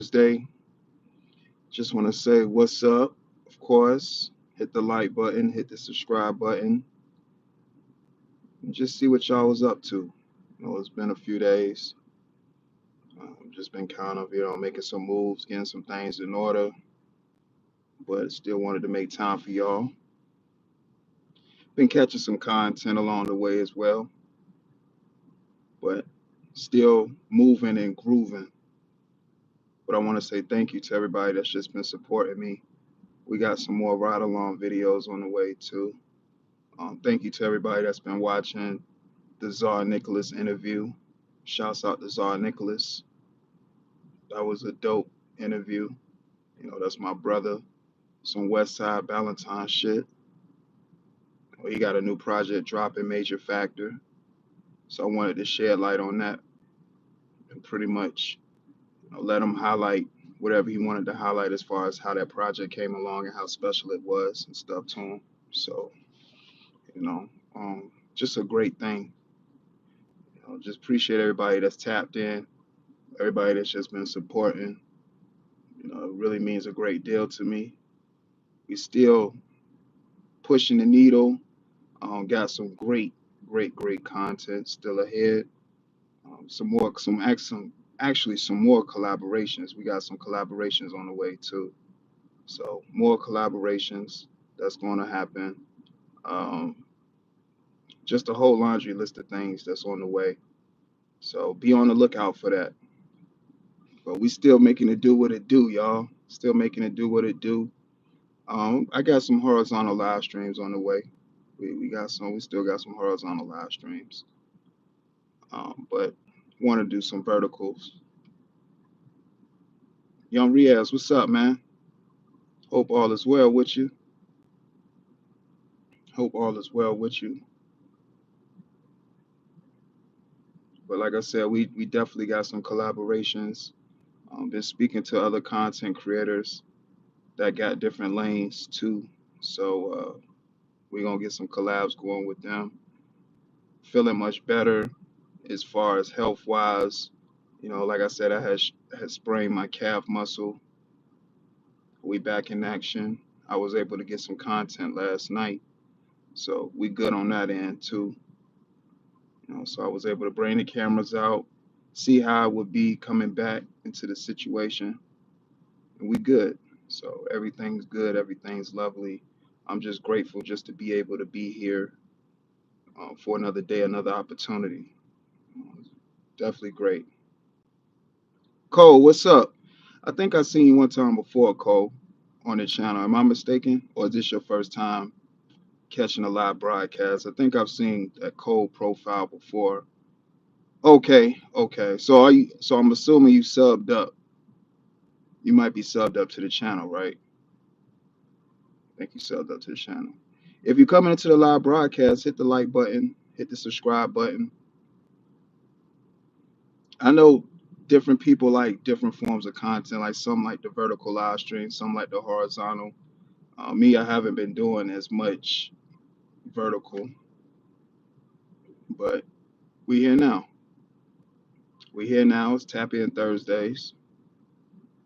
Thursday. Just want to say what's up. Of course, hit the like button, hit the subscribe button, and just see what y'all was up to. It's been a few days. Just been kind of, making some moves, getting some things in order, but still wanted to make time for y'all. Been catching some content along the way as well, but still moving and grooving. But I want to say thank you to everybody that's just been supporting me. We got some more ride along videos on the way too. Thank you to everybody that's been watching the Czar Nicholas interview. Shouts out to Czar Nicholas. That was a dope interview. That's my brother. Some West Side Valentine shit. He got a new project dropping, Major Factor. So I wanted to shed light on that and pretty much let him highlight whatever he wanted to highlight as far as how that project came along and how special it was and stuff to him. So, just a great thing. Just appreciate everybody that's tapped in, everybody that's just been supporting. It really means a great deal to me. We still pushing the needle. Got some great content still ahead. Actually some more collaborations. We got some collaborations on the way too. So more collaborations that's going to happen. Um, just a whole laundry list of things that's on the way. So be on the lookout for that. But we still making it do what it do, y'all. Still making it do what it do. I got some horizontal live streams on the way. We still got some horizontal live streams. But want to do some verticals. Young Riaz, what's up, man? Hope all is well with you. Hope all is well with you. But like I said, we definitely got some collaborations. Been speaking to other content creators that got different lanes too. So we're gonna get some collabs going with them. Feeling much better as far as health wise. Like I said, I had sprained my calf muscle. We back in action. I was able to get some content last night, so we good on that end too. So I was able to bring the cameras out, see how it would be coming back into the situation, and we good. So everything's good, everything's lovely. I'm just grateful just to be able to be here for another day, another opportunity. Definitely great. Cole, what's up? I think I seen you one time before, Cole, on the channel. Am I mistaken, or is this your first time catching a live broadcast? I think I've seen that Cole profile before. Okay, okay. So are you? So I'm assuming you subbed up. You might be subbed up to the channel, right? I think you subbed up to the channel. If you're coming into the live broadcast, hit the like button, hit the subscribe button. I know different people like different forms of content. Like some like the vertical live stream, some like the horizontal. Me, I haven't been doing as much vertical, but we here now. We here now. It's Tap In Thursdays.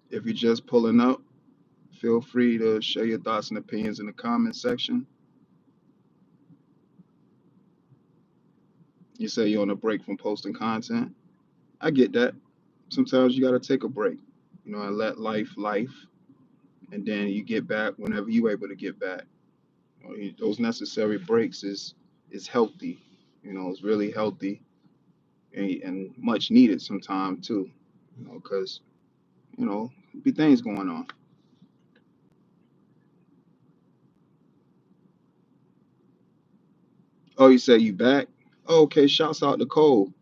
If you're just pulling up, feel free to share your thoughts and opinions in the comment section. You say you're on a break from posting content. I get that. Sometimes you got to take a break, and let life, and then you get back whenever you're able to get back. Those necessary breaks is healthy. It's really healthy and much needed sometimes too. Because be things going on. Oh, you say you back? Oh, okay. Shouts out to Cole.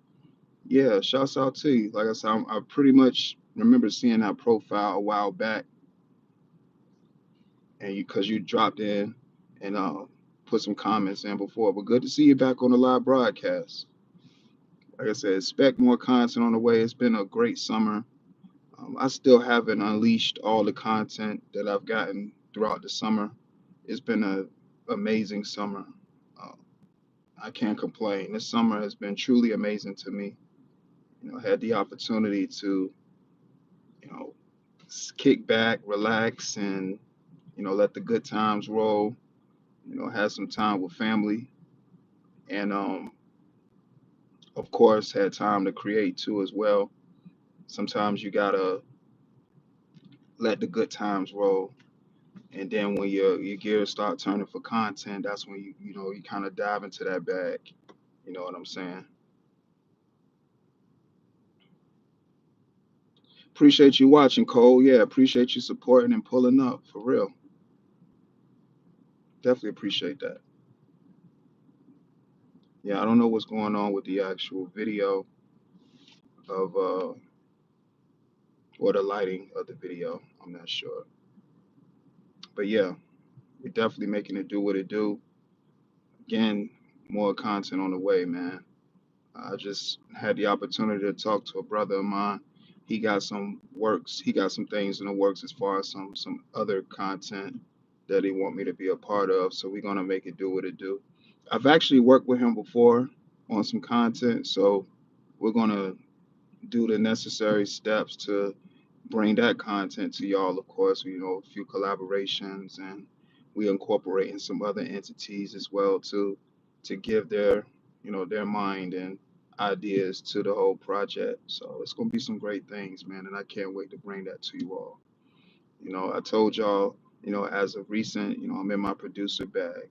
Yeah, shouts out to you. Like I said, I pretty much remember seeing that profile a while back, and because you dropped in and put some comments in before. But good to see you back on the live broadcast. Like I said, expect more content on the way. It's been a great summer. I still haven't unleashed all the content that I've gotten throughout the summer. It's been an amazing summer. Uh, I can't complain. This summer has been truly amazing to me. Had the opportunity to, you know, kick back, relax, and let the good times roll. Have some time with family, and of course, had time to create too as well. Sometimes you gotta let the good times roll, and then when your gears start turning for content, that's when you kind of dive into that bag. You know what I'm saying? Appreciate you watching, Cole. Yeah, appreciate you supporting and pulling up for real. Definitely appreciate that. Yeah, I don't know what's going on with the actual video of or the lighting of the video. I'm not sure, but yeah, we're definitely making it do what it do. Again, more content on the way, man. I just had the opportunity to talk to a brother of mine. He got some works. He got some things in the works as far as some other content that he want me to be a part of. So we're gonna make it do what it do. I've actually worked with him before on some content, so we're gonna do the necessary steps to bring that content to y'all. Of course, a few collaborations, and we incorporating some other entities as well to give their mind and ideas to the whole project. So it's gonna be some great things, man, and I can't wait to bring that to you all. I told y'all, as of recent, I'm in my producer bag.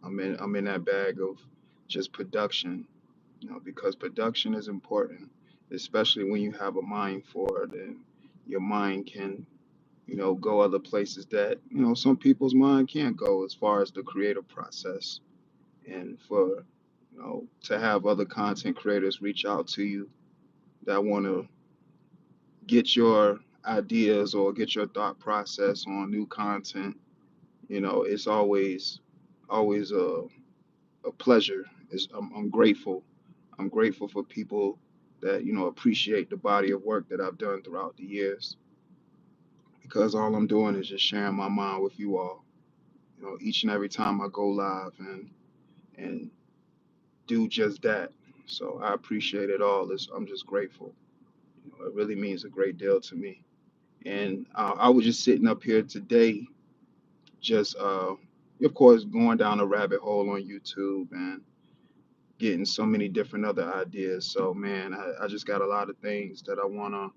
I'm in that bag of just production, because production is important, especially when you have a mind for it and your mind can, go other places that, some people's mind can't go as far as the creative process. And for, to have other content creators reach out to you that want to get your ideas or get your thought process on new content, it's always a pleasure. I'm grateful. I'm grateful for people that appreciate the body of work that I've done throughout the years, because all I'm doing is just sharing my mind with you all. Each and every time I go live and do just that. So I appreciate it all. I'm just grateful. It really means a great deal to me. And I was just sitting up here today, just of course going down a rabbit hole on YouTube and getting so many different other ideas. So man, I just got a lot of things that I want to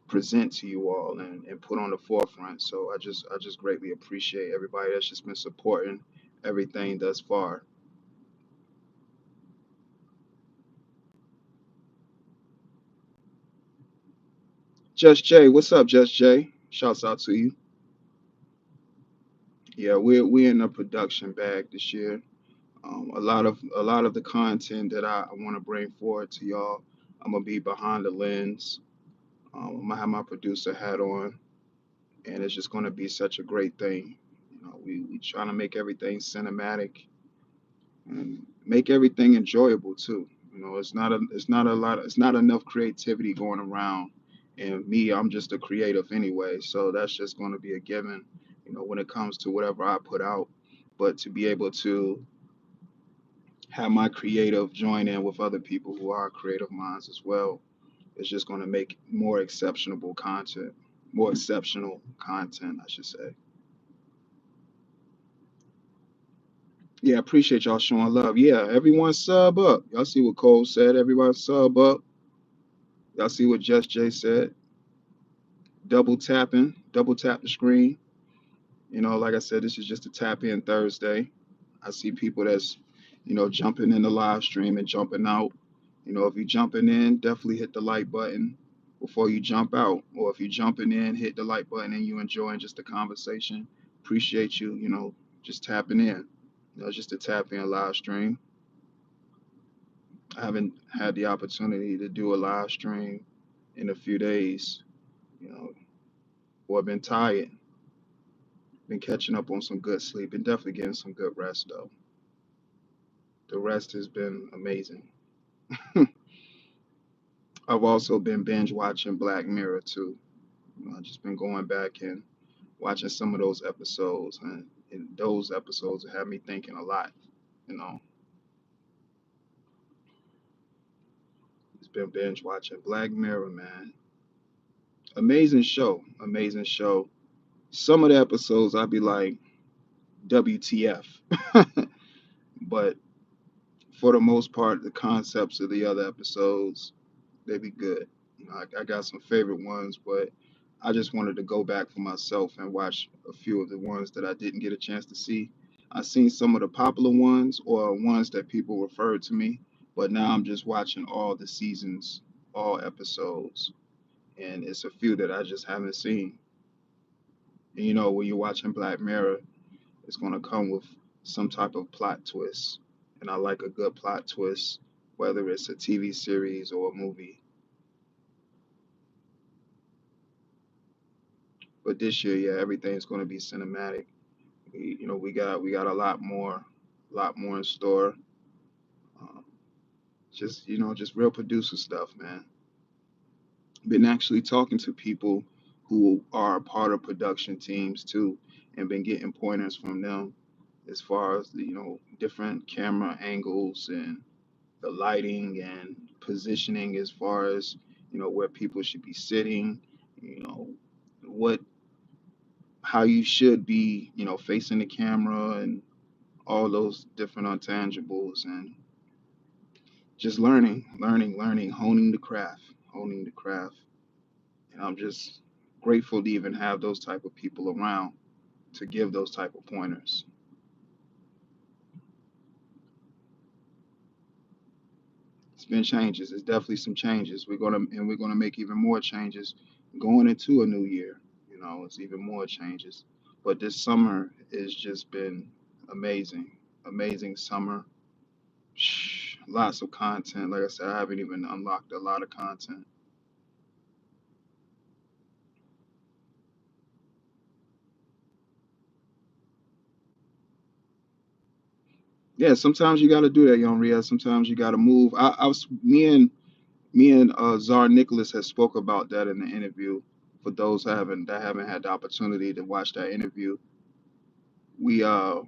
present to you all and put on the forefront. So I just greatly appreciate everybody that's just been supporting everything thus far. Just Jay, what's up, Just Jay? Shouts out to you. Yeah, we're in the production bag this year. A lot of the content that I want to bring forward to y'all, I'm gonna be behind the lens. I'm gonna have my producer hat on, and it's just gonna be such a great thing. We trying to make everything cinematic and make everything enjoyable too. It's not enough creativity going around, and me, I'm just a creative anyway, so that's just going to be a given, when it comes to whatever I put out. But to be able to have my creative join in with other people who are creative minds as well, it's just going to make more exceptional content, I should say. Yeah, appreciate y'all showing love. Yeah, everyone sub up. Y'all see what Cole said. Everyone sub up. Y'all see what Just Jay said. Double tap the screen. Like I said, this is just a tap in Thursday. I see people that's, jumping in the live stream and jumping out. If you're jumping in, definitely hit the like button before you jump out. Or if you're jumping in, hit the like button and you enjoying just the conversation. Appreciate you, just tapping in. It's just a tap in live stream. I haven't had the opportunity to do a live stream in a few days, you know, or I've been tired, been catching up on some good sleep and definitely getting some good rest though. The rest has been amazing. I've also been binge watching Black Mirror too. I've just been going back and watching some of those episodes, and those episodes have me thinking a lot. You know, it's been binge watching Black Mirror, man. Amazing show, amazing show. Some of the episodes I'd be like, WTF. But for the most part, the concepts of the other episodes, they be good. I got some favorite ones, but I just wanted to go back for myself and watch a few of the ones that I didn't get a chance to see. I seen some of the popular ones or ones that people referred to me, but now I'm just watching all the seasons, all episodes, and it's a few that I just haven't seen. And when you're watching Black Mirror, it's going to come with some type of plot twist. And I like a good plot twist, whether it's a TV series or a movie. But this year, yeah, everything's going to be cinematic. We got a lot more in store. Um, just real producer stuff, man. Been actually talking to people who are a part of production teams too, and been getting pointers from them as far as different camera angles and the lighting and positioning as far as where people should be sitting, you know what how you should be facing the camera and all those different intangibles, and just learning, honing the craft. And I'm just grateful to even have those type of people around to give those type of pointers. It's been changes. It's definitely some changes. We're gonna make even more changes going into a new year. It's even more changes. But this summer has just been amazing, amazing summer. Lots of content. Like I said, I haven't even unlocked a lot of content. Yeah, sometimes you got to do that, young Ria. Sometimes you got to move. I was me and Czar Nicholas has spoke about that in the interview. For those that haven't had the opportunity to watch that interview, we uh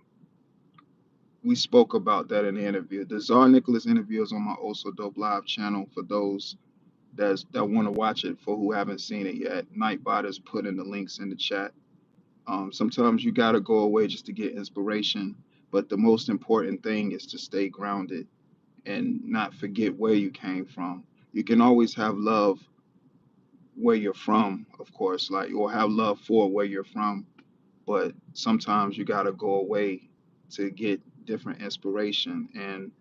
we spoke about that in the interview. The Czar Nicholas interview is on my Also Dope Live channel for those that want to watch it, for who haven't seen it yet. Nightbot has put in the links in the chat. Sometimes you got to go away just to get inspiration, but the most important thing is to stay grounded and not forget where you came from. You can always have love where you're from, of course, like, or have love for where you're from, but sometimes you got to go away to get different inspiration. And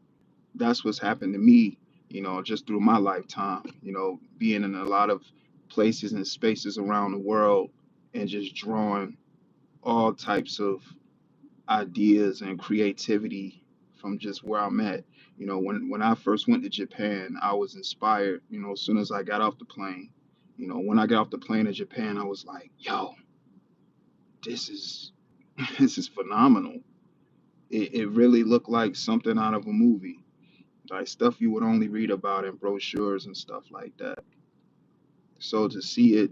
that's what's happened to me, just through my lifetime, being in a lot of places and spaces around the world and just drawing all types of ideas and creativity from just where I'm at. When I first went to Japan, I was inspired, as soon as I got off the plane. When I got off the plane in Japan, I was like, yo, this is this is phenomenal. It really looked like something out of a movie, like stuff you would only read about in brochures and stuff like that. So to see it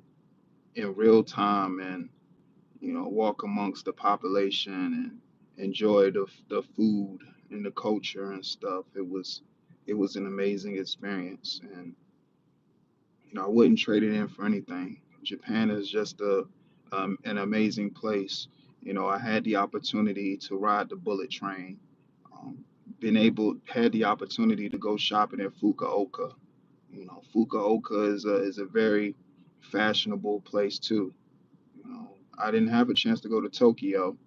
in real time and walk amongst the population and enjoy the food and the culture and stuff, it was an amazing experience, and I wouldn't trade it in for anything. Japan is just an amazing place. I had the opportunity to ride the bullet train. Had the opportunity to go shopping at Fukuoka. Fukuoka is a very fashionable place too. I didn't have a chance to go to Tokyo,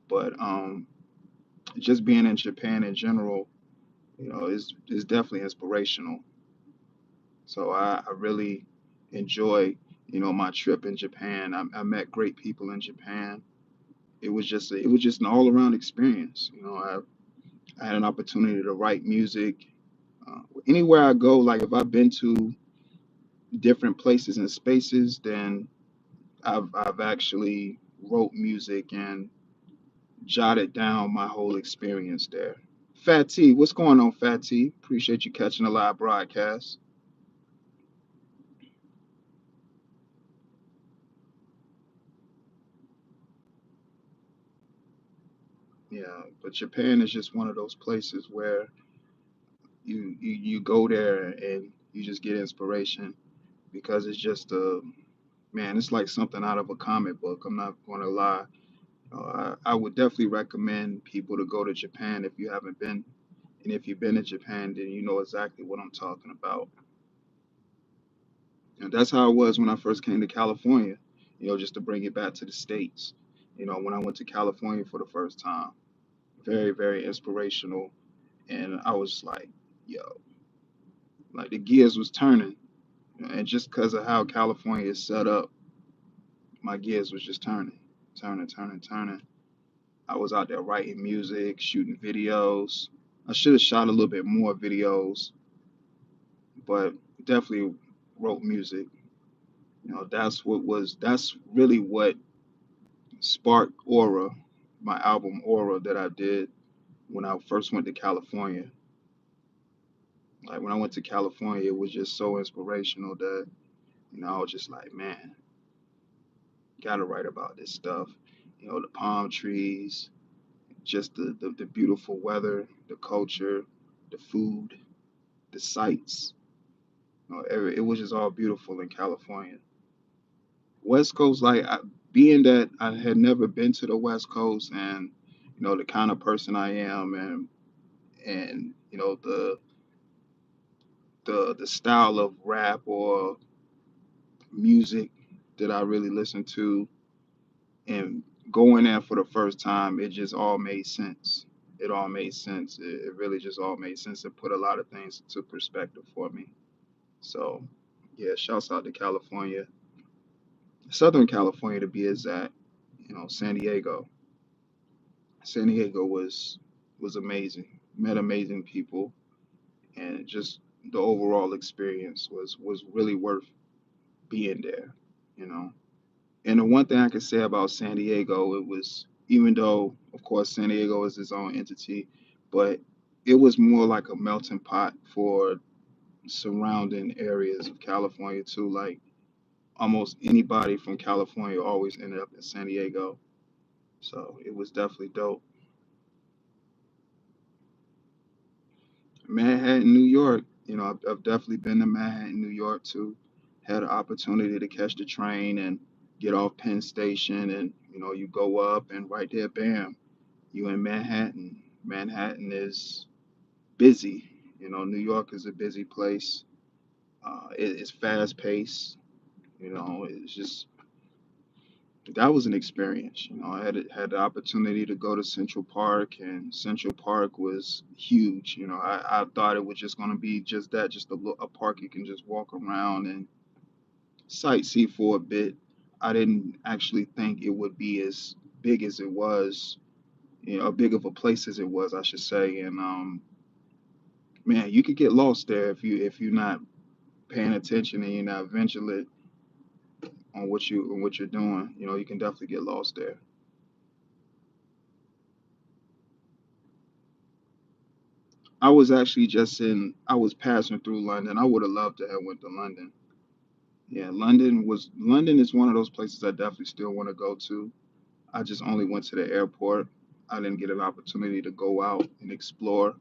but just being in Japan in general, is definitely inspirational. So I really enjoy, my trip in Japan. I met great people in Japan. It was just an all around experience. I had an opportunity to write music. Anywhere I go, like if I've been to different places and spaces, then I've actually wrote music and jotted down my whole experience there. Fat T, what's going on, Fat T? Appreciate you catching the live broadcast. Yeah, but Japan is just one of those places where you go there and you just get inspiration, because it's just man, it's like something out of a comic book. I'm not going to lie. I would definitely recommend people to go to Japan if you haven't been. And if you've been to Japan, then you know exactly what I'm talking about. And that's how it was when I first came to California, just to bring it back to the States. When I went to California for the first time, very, very inspirational. And I was like, yo, like the gears was turning. And just because of how California is set up, my gears was just turning, turning, turning, turning. I was out there writing music, shooting videos. I should have shot a little bit more videos, but definitely wrote music. That's really what sparked Aura, my album Aura that I did when I first went to California. Like when I went to California, it was just so inspirational that, I was just like, man, gotta write about this stuff. The palm trees, just the beautiful weather, the culture, the food, the sights. It was just all beautiful in California. West Coast, being that I had never been to the West Coast, and the kind of person I am, and the style of rap or music that I really listen to, and going there for the first time, it just all made sense. It all made sense. It really just all made sense. It put a lot of things into perspective for me. So, yeah, shouts out to California, Southern California to be exact. San Diego. San Diego was amazing. Met amazing people, and just the overall experience was really worth being there. You know. And the one thing I can say about San Diego, it was, even though of course San Diego is its own entity, but it was more like a melting pot for surrounding areas of California too. Like almost anybody from California always ended up in San Diego. So it was definitely dope. Manhattan, New York. I've definitely been to Manhattan, New York too. Had an opportunity to catch the train and get off Penn Station, and you go up, and right there, bam, you in Manhattan. Manhattan is busy. New York is a busy place. It's fast paced. It's just that was an experience. I had the opportunity to go to Central Park, and Central Park was huge. I thought it was just going to be just that, just a park you can just walk around and sightsee for a bit. I didn't actually think it would be as big as it was, big of a place as it was, I should say. And man, you could get lost there if you're not paying attention and you're not vigilant on what you're doing. You can definitely get lost there. I was passing through London. I would have loved to have went to London. Yeah, London is one of those places I definitely still want to go to. I just only went to the airport. I didn't get an opportunity to go out and explore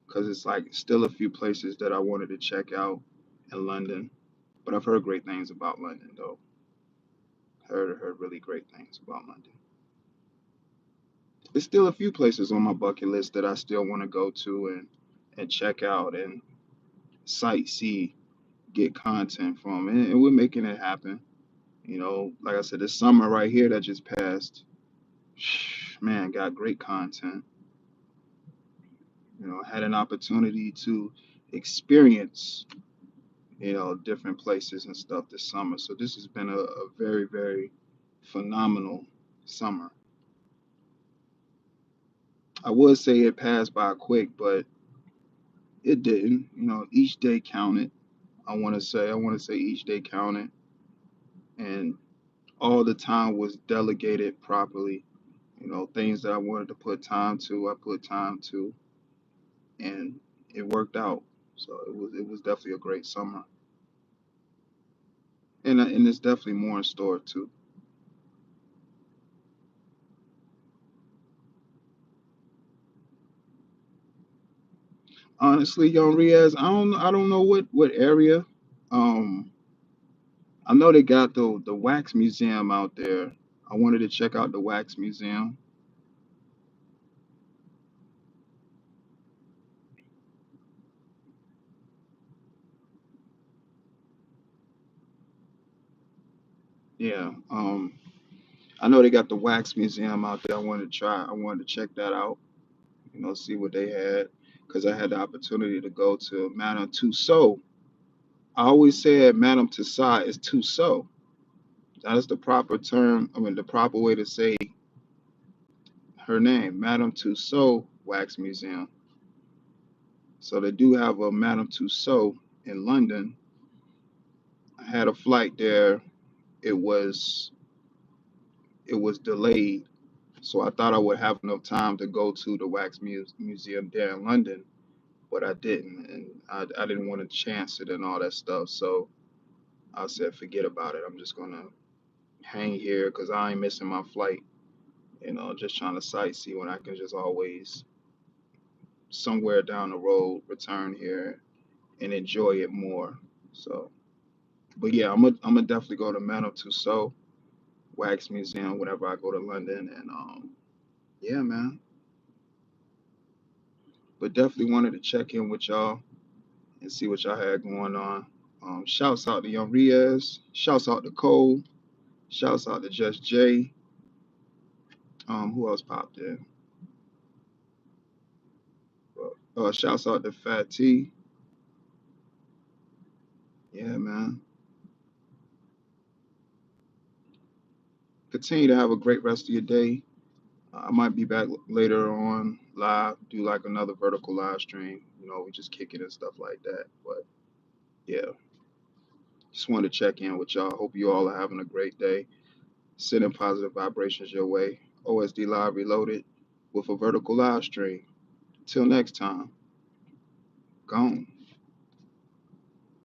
because it's like still a few places that I wanted to check out in London. But I've heard great things about London though. Heard really great things about London. There's still a few places on my bucket list that I still want to go to and check out and sightsee, get content from, and we're making it happen. Like I said, this summer right here that just passed, man, got great content. Had an opportunity to experience, different places and stuff this summer. So this has been a very, very phenomenal summer. I would say it passed by quick, but it didn't. Each day counted. I want to say each day counted, and all the time was delegated properly. Things that I wanted to put time to, I put time to, and it worked out. So it was definitely a great summer, and there's definitely more in store too. Honestly, Young Riaz, I don't know what area. Um, I know they got the wax museum out there. I wanted to check out the wax museum. Yeah. I know they got the wax museum out there. I wanted to try. I wanted to check that out. See what they had because I had the opportunity to go to Madame Tussauds. I always said Madame Tussauds is Tussauds. That is the proper term. I mean, the proper way to say her name, Madame Tussauds Wax Museum. So they do have a Madame Tussauds in London. I had a flight there. It was it was delayed, so I thought I would have enough time to go to the Museum there in London, but I didn't, and I didn't want to chance it and all that stuff. So I said, forget about it. I'm just gonna hang here because I ain't missing my flight. Just trying to sightsee when I can just always somewhere down the road return here and enjoy it more. So, but yeah, I'm gonna definitely go to Madame Tussauds Wax Museum whenever I go to London, and yeah, man. But definitely wanted to check in with y'all and see what y'all had going on. Shouts out to Young Riaz. Shouts out to Cole. Shouts out to Just Jay. Who else popped in? Shouts out to Fat T. Yeah, man. Continue to have a great rest of your day. I might be back later on live, do like another vertical live stream. We just kick it and stuff like that. But yeah, just wanted to check in with y'all. Hope you all are having a great day. Sending positive vibrations your way. OSD Live Reloaded with a vertical live stream. Till next time, gone.